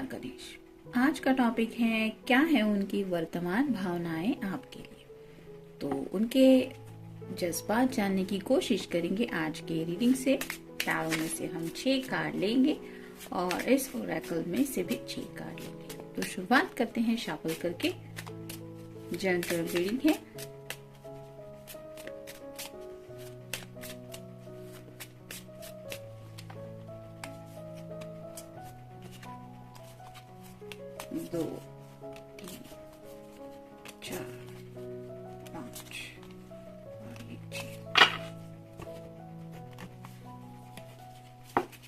नमस्कार गणेश। आज का टॉपिक है क्या है उनकी वर्तमान भावनाएं आपके लिए। तो उनके जज्बात जानने की कोशिश करेंगे आज के रीडिंग से। टैरो में से हम 6 कार्ड लेंगे और इस ओरेकल में से भी 6 कार्ड लेंगे। तो शुरुआत करते हैं शाफल करके। जनरल रीडिंग है। दो, 3, 4, 5 और 6।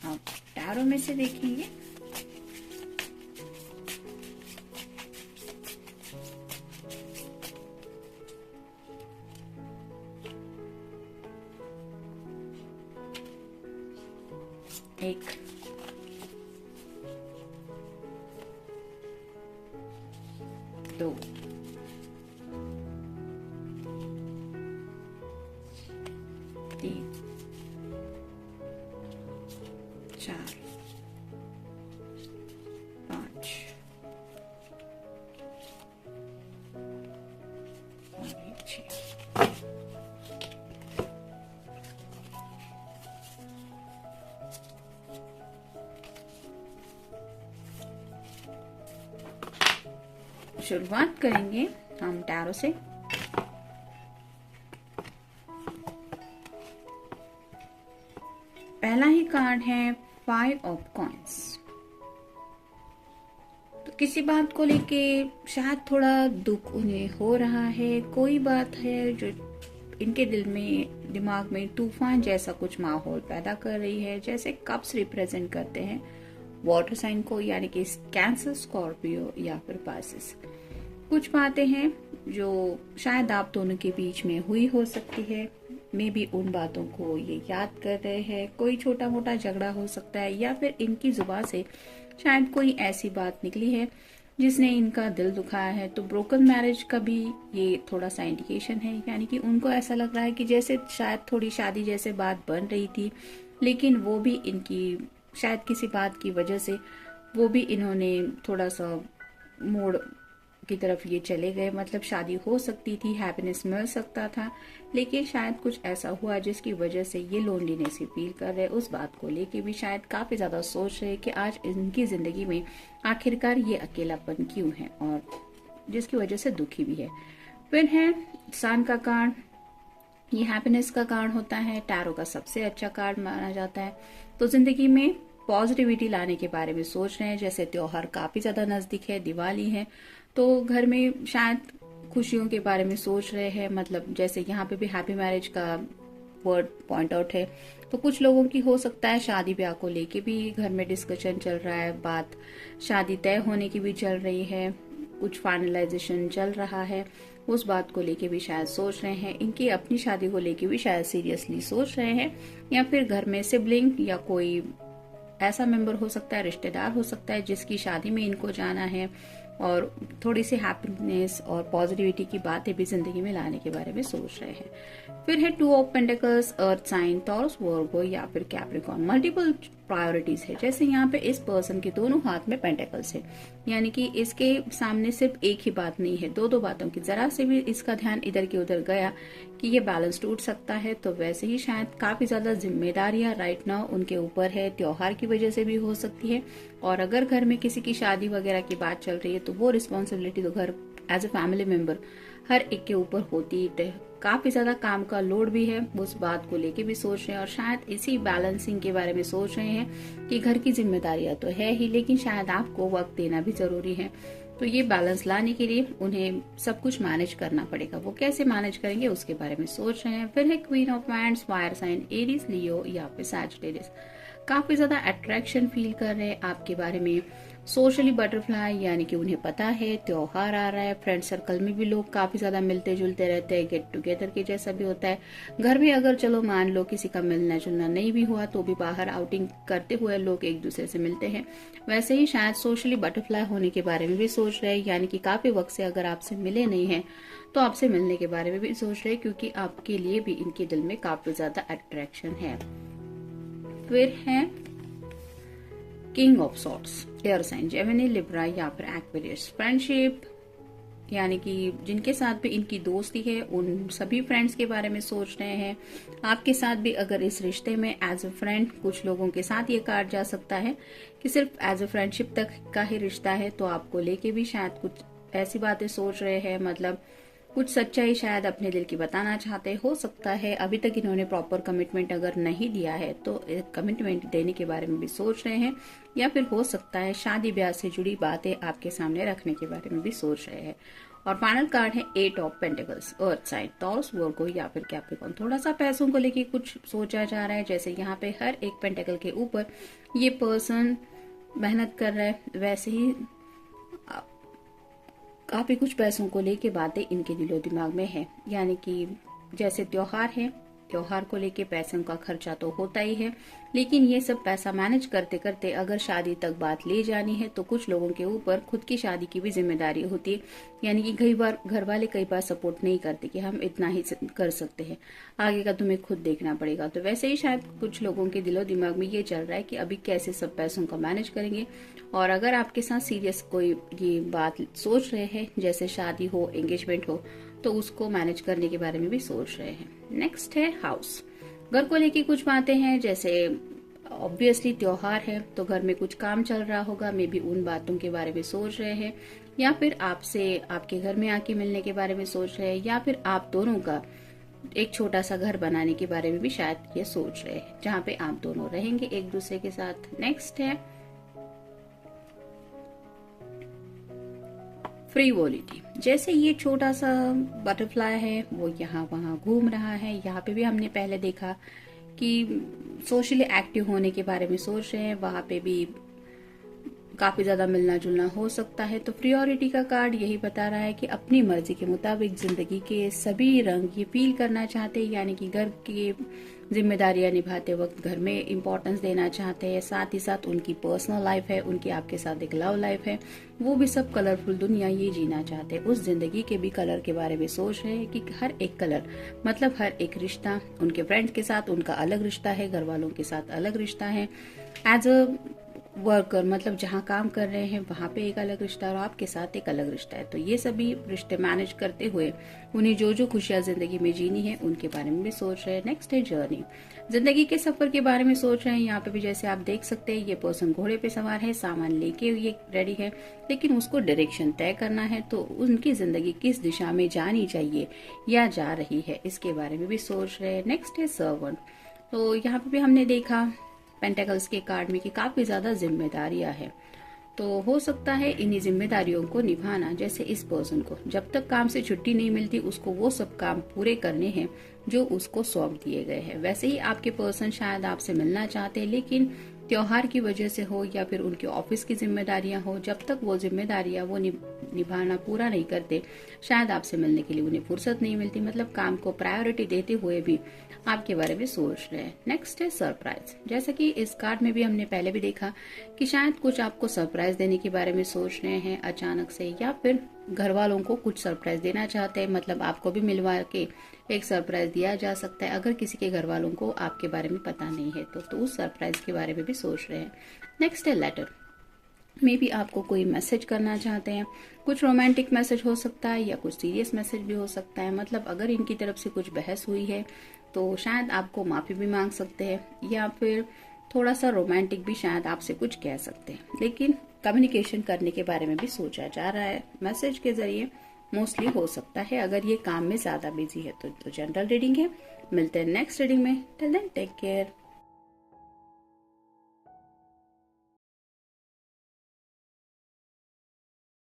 आप टैरो में से देखेंगे। एक, दो, तीन, 4, 5 और 6। शुरुआत करेंगे हम टैरो से। पहला ही कार्ड है 5 ऑफ कॉइंस। तो किसी बात को लेके शायद थोड़ा दुख उन्हें हो रहा है। कोई बात है जो इनके दिल में, दिमाग में तूफान जैसा कुछ माहौल पैदा कर रही है। जैसे कप्स रिप्रेजेंट करते हैं वाटर साइन को, यानी कि कैंसर, स्कॉर्पियो या फिर पाइसेस। कुछ बातें हैं जो शायद आप दोनों के बीच में हुई हो सकती है। मे भी उन बातों को ये याद कर रहे हैं। कोई छोटा मोटा झगड़ा हो सकता है या फिर इनकी जुबान से शायद कोई ऐसी बात निकली है जिसने इनका दिल दुखाया है। तो ब्रोकन मैरिज का भी ये थोड़ा सा इंडिकेशन है, यानी कि उनको ऐसा लग रहा है कि जैसे शायद थोड़ी शादी जैसे बात बन रही थी, लेकिन वो भी इनकी शायद किसी बात की वजह से वो भी इन्होंने थोड़ा सा मोड़ की तरफ ये चले गए। मतलब शादी हो सकती थी, हैप्पीनेस मिल सकता था, लेकिन शायद कुछ ऐसा हुआ जिसकी वजह से ये लोनलीनेस फील कर रहे। उस बात को लेके भी शायद काफी ज्यादा सोच रहे कि आज इनकी जिंदगी में आखिरकार ये अकेलापन क्यों है, और जिसकी वजह से दुखी भी है। फिर है सन का कार्ड। ये हैप्पीनेस का कार्ड होता है, टैरो का सबसे अच्छा कार्ड माना जाता है। तो जिंदगी में पॉजिटिविटी लाने के बारे में सोच रहे हैं। जैसे त्योहार काफी ज्यादा नजदीक है, दिवाली है, तो घर में शायद खुशियों के बारे में सोच रहे हैं। मतलब जैसे यहाँ पे भी हैप्पी मैरिज का वर्ड पॉइंट आउट है। तो कुछ लोगों की हो सकता है शादी ब्याह को लेके भी घर में डिस्कशन चल रहा है, बात शादी तय होने की भी चल रही है, कुछ फाइनलाइजेशन चल रहा है। उस बात को लेके भी शायद सोच रहे हैं। इनकी अपनी शादी को लेके भी शायद सीरियसली सोच रहे हैं, या फिर घर में सिबलिंग या कोई ऐसा मेंबर हो सकता है, रिश्तेदार हो सकता है जिसकी शादी में इनको जाना है, और थोड़ी सी हैप्पीनेस और पॉजिटिविटी की बातें भी जिंदगी में लाने के बारे में सोच रहे हैं। फिर है 2 of pentacles, earth sign, Taurus, Virgo या फिर कैप्रिकॉर्न। मल्टीपल प्रायोरिटीज है। जैसे यहाँ पे इस पर्सन के दोनों हाथ में पेंटिकल्स है, यानी कि इसके सामने सिर्फ एक ही बात नहीं है, दो बातों की। जरा से भी इसका ध्यान इधर की उधर गया कि ये बैलेंस टूट सकता है। तो वैसे ही शायद काफी ज्यादा जिम्मेदारियां राइट नाउ उनके ऊपर है, त्योहार की वजह से भी हो सकती है। और अगर घर में किसी की शादी वगैरह की बात चल रही है तो वो रिस्पॉन्सिबिलिटी तो घर एज ए फैमिली मेंबर हर एक के ऊपर होती है। काफी ज्यादा काम का लोड भी है, उस बात को लेके भी सोच रहे हैं। और शायद इसी बैलेंसिंग के बारे में सोच रहे हैं कि घर की जिम्मेदारियां तो है ही, लेकिन शायद आपको वक्त देना भी जरूरी है। तो ये बैलेंस लाने के लिए उन्हें सब कुछ मैनेज करना पड़ेगा। वो कैसे मैनेज करेंगे उसके बारे में सोच रहे हैं। फिर है queen of wands, fire sign, Aries, Leo या फिर सैजिटेरियस। काफी ज्यादा अट्रैक्शन फील कर रहे हैं आपके बारे में। सोशली बटरफ्लाई, यानी कि उन्हें पता है त्योहार आ रहा है। फ्रेंड सर्कल में भी लोग काफी ज्यादा मिलते जुलते रहते हैं, गेट टुगेदर के जैसा भी होता है। घर में अगर चलो मान लो किसी का मिलना जुलना नहीं भी हुआ तो भी बाहर आउटिंग करते हुए लोग एक दूसरे से मिलते हैं। वैसे ही शायद सोशली बटरफ्लाई होने के बारे में भी सोच रहे हैं, यानी कि काफी वक्त से अगर आपसे मिले नहीं है तो आपसे मिलने के बारे में भी सोच रहे हैं, क्योंकि आपके लिए भी इनके दिल में काफी ज्यादा अट्रैक्शन है। फिर है king of sorts, air sign Gemini, Libra या फिर एक्वेरियस। फ्रेंडशिप यानी कि जिनके साथ भी इनकी दोस्ती है उन सभी फ्रेंड्स के बारे में सोच रहे हैं। आपके साथ भी अगर इस रिश्ते में एज अ फ्रेंड, कुछ लोगों के साथ ये कहा जा सकता है कि सिर्फ एज अ फ्रेंडशिप तक का ही रिश्ता है, तो आपको लेके भी शायद कुछ ऐसी बातें सोच रहे हैं, मतलब कुछ सच्चाई शायद अपने दिल की बताना चाहते। हो सकता है अभी तक इन्होंने प्रॉपर कमिटमेंट अगर नहीं दिया है तो कमिटमेंट देने के बारे में भी सोच रहे हैं, या फिर हो सकता है शादी ब्याह से जुड़ी बातें आपके सामने रखने के बारे में भी सोच रहे हैं। और फाइनल कार्ड है 8 of pentacles, earth sign, Taurus, Virgo या फिर कैप्रिकॉर्न। थोड़ा सा पैसों को लेके कुछ सोचा जा रहा है, जैसे यहाँ पे हर एक पेंटिकल के ऊपर ये पर्सन मेहनत कर रहा है, वैसे ही काफी कुछ पैसों को लेके बातें इनके दिलो दिमाग में है। यानी कि जैसे त्योहार है, त्योहार को लेके पैसों का खर्चा तो होता ही है, लेकिन ये सब पैसा मैनेज करते करते अगर शादी तक बात ले जानी है तो कुछ लोगों के ऊपर खुद की शादी की भी जिम्मेदारी होती है। यानी कि कई बार घर वाले कई बार सपोर्ट नहीं करते कि हम इतना ही कर सकते हैं, आगे का तुम्हें खुद देखना पड़ेगा। तो वैसे ही शायद कुछ लोगों के दिलो दिमाग में ये चल रहा है कि अभी कैसे सब पैसों का मैनेज करेंगे। और अगर आपके साथ सीरियस कोई ये बात सोच रहे हैं, जैसे शादी हो, एंगेजमेंट हो, तो उसको मैनेज करने के बारे में भी सोच रहे हैं। नेक्स्ट है हाउस, घर को लेके कुछ बातें हैं, जैसे ऑब्वियसली त्योहार है तो घर में कुछ काम चल रहा होगा, मे बी उन बातों के बारे में सोच रहे हैं, या फिर आपसे आपके घर में आके मिलने के बारे में सोच रहे हैं, या फिर आप दोनों का एक छोटा सा घर बनाने के बारे में भी शायद ये सोच रहे हैं, जहाँ पे आप दोनों रहेंगे एक दूसरे के साथ। नेक्स्ट है फ्रीवोलिटी, जैसे ये छोटा सा बटरफ्लाई है वो यहाँ वहाँ घूम रहा है। यहाँ पे भी हमने पहले देखा कि सोशली एक्टिव होने के बारे में सोच रहे हैं, वहां पे भी काफी ज्यादा मिलना जुलना हो सकता है। तो प्रियोरिटी का कार्ड यही बता रहा है कि अपनी मर्जी के मुताबिक जिंदगी के सभी रंग ये फील करना चाहते हैं, यानी कि घर की जिम्मेदारियां निभाते वक्त घर में इम्पोर्टेंस देना चाहते हैं, साथ ही साथ उनकी पर्सनल लाइफ है, उनकी आपके साथ एक लव लाइफ है, वो भी सब कलरफुल दुनिया ये जीना चाहते हैं। उस जिंदगी के भी कलर के बारे में सोच रहे हैं कि हर एक कलर मतलब हर एक रिश्ता, उनके फ्रेंड के साथ उनका अलग रिश्ता है, घर वालों के साथ अलग रिश्ता है, एज अ वर्कर मतलब जहाँ काम कर रहे हैं वहां पे एक अलग रिश्ता और आपके साथ एक अलग रिश्ता है। तो ये सभी रिश्ते मैनेज करते हुए उन्हें जो जो खुशियां जिंदगी में जीनी है उनके बारे में भी सोच रहे हैं। नेक्स्ट है जर्नी, जिंदगी के सफर के बारे में सोच रहे हैं। यहाँ पे भी जैसे आप देख सकते हैं ये पर्सन घोड़े पे सवार है, सामान लेके ये रेडी है, लेकिन उसको डायरेक्शन तय करना है, तो उनकी जिंदगी किस दिशा में जानी चाहिए या जा रही है इसके बारे में भी सोच रहे हैं। नेक्स्ट है सर्वेंट, तो यहाँ पे भी हमने देखा पेंटेकल्स के कार्ड में कि काफी ज्यादा जिम्मेदारियां हैं, तो हो सकता है इन्हीं जिम्मेदारियों को निभाना। जैसे इस पर्सन को जब तक काम से छुट्टी नहीं मिलती उसको वो सब काम पूरे करने हैं जो उसको सौंप दिए गए हैं। वैसे ही आपके पर्सन शायद आपसे मिलना चाहते हैं, लेकिन त्योहार की वजह से हो या फिर उनके ऑफिस की जिम्मेदारियां हो, जब तक वो जिम्मेदारियां वो निभाना पूरा नहीं करते शायद आपसे मिलने के लिए उन्हें फुर्सत नहीं मिलती, मतलब काम को प्रायोरिटी देते हुए भी आपके बारे में सोच रहे हैं। नेक्स्ट है सरप्राइज, जैसा कि इस कार्ड में भी हमने पहले भी देखा कि शायद कुछ आपको सरप्राइज देने के बारे में सोच रहे हैं अचानक से, या फिर घर वालों को कुछ सरप्राइज देना चाहते हैं, मतलब आपको भी मिलवा के एक सरप्राइज दिया जा सकता है अगर किसी के घर वालों को आपके बारे में पता नहीं है तो उस सरप्राइज के बारे में भी सोच रहे हैं। नेक्स्ट है लेटर, मे बी आपको कोई मैसेज करना चाहते हैं, कुछ रोमांटिक मैसेज हो सकता है या कुछ सीरियस मैसेज भी हो सकता है। मतलब अगर इनकी तरफ से कुछ बहस हुई है तो शायद आपको माफी भी मांग सकते हैं, या फिर थोड़ा सा रोमांटिक भी शायद आपसे कुछ कह सकते हैं, लेकिन कम्युनिकेशन करने के बारे में भी सोचा जा रहा है। मैसेज के जरिए मोस्टली हो सकता है अगर ये काम में ज्यादा बिजी है तो जनरल रीडिंग है। मिलते हैं नेक्स्ट रीडिंग में, टिल देन टेक केयर।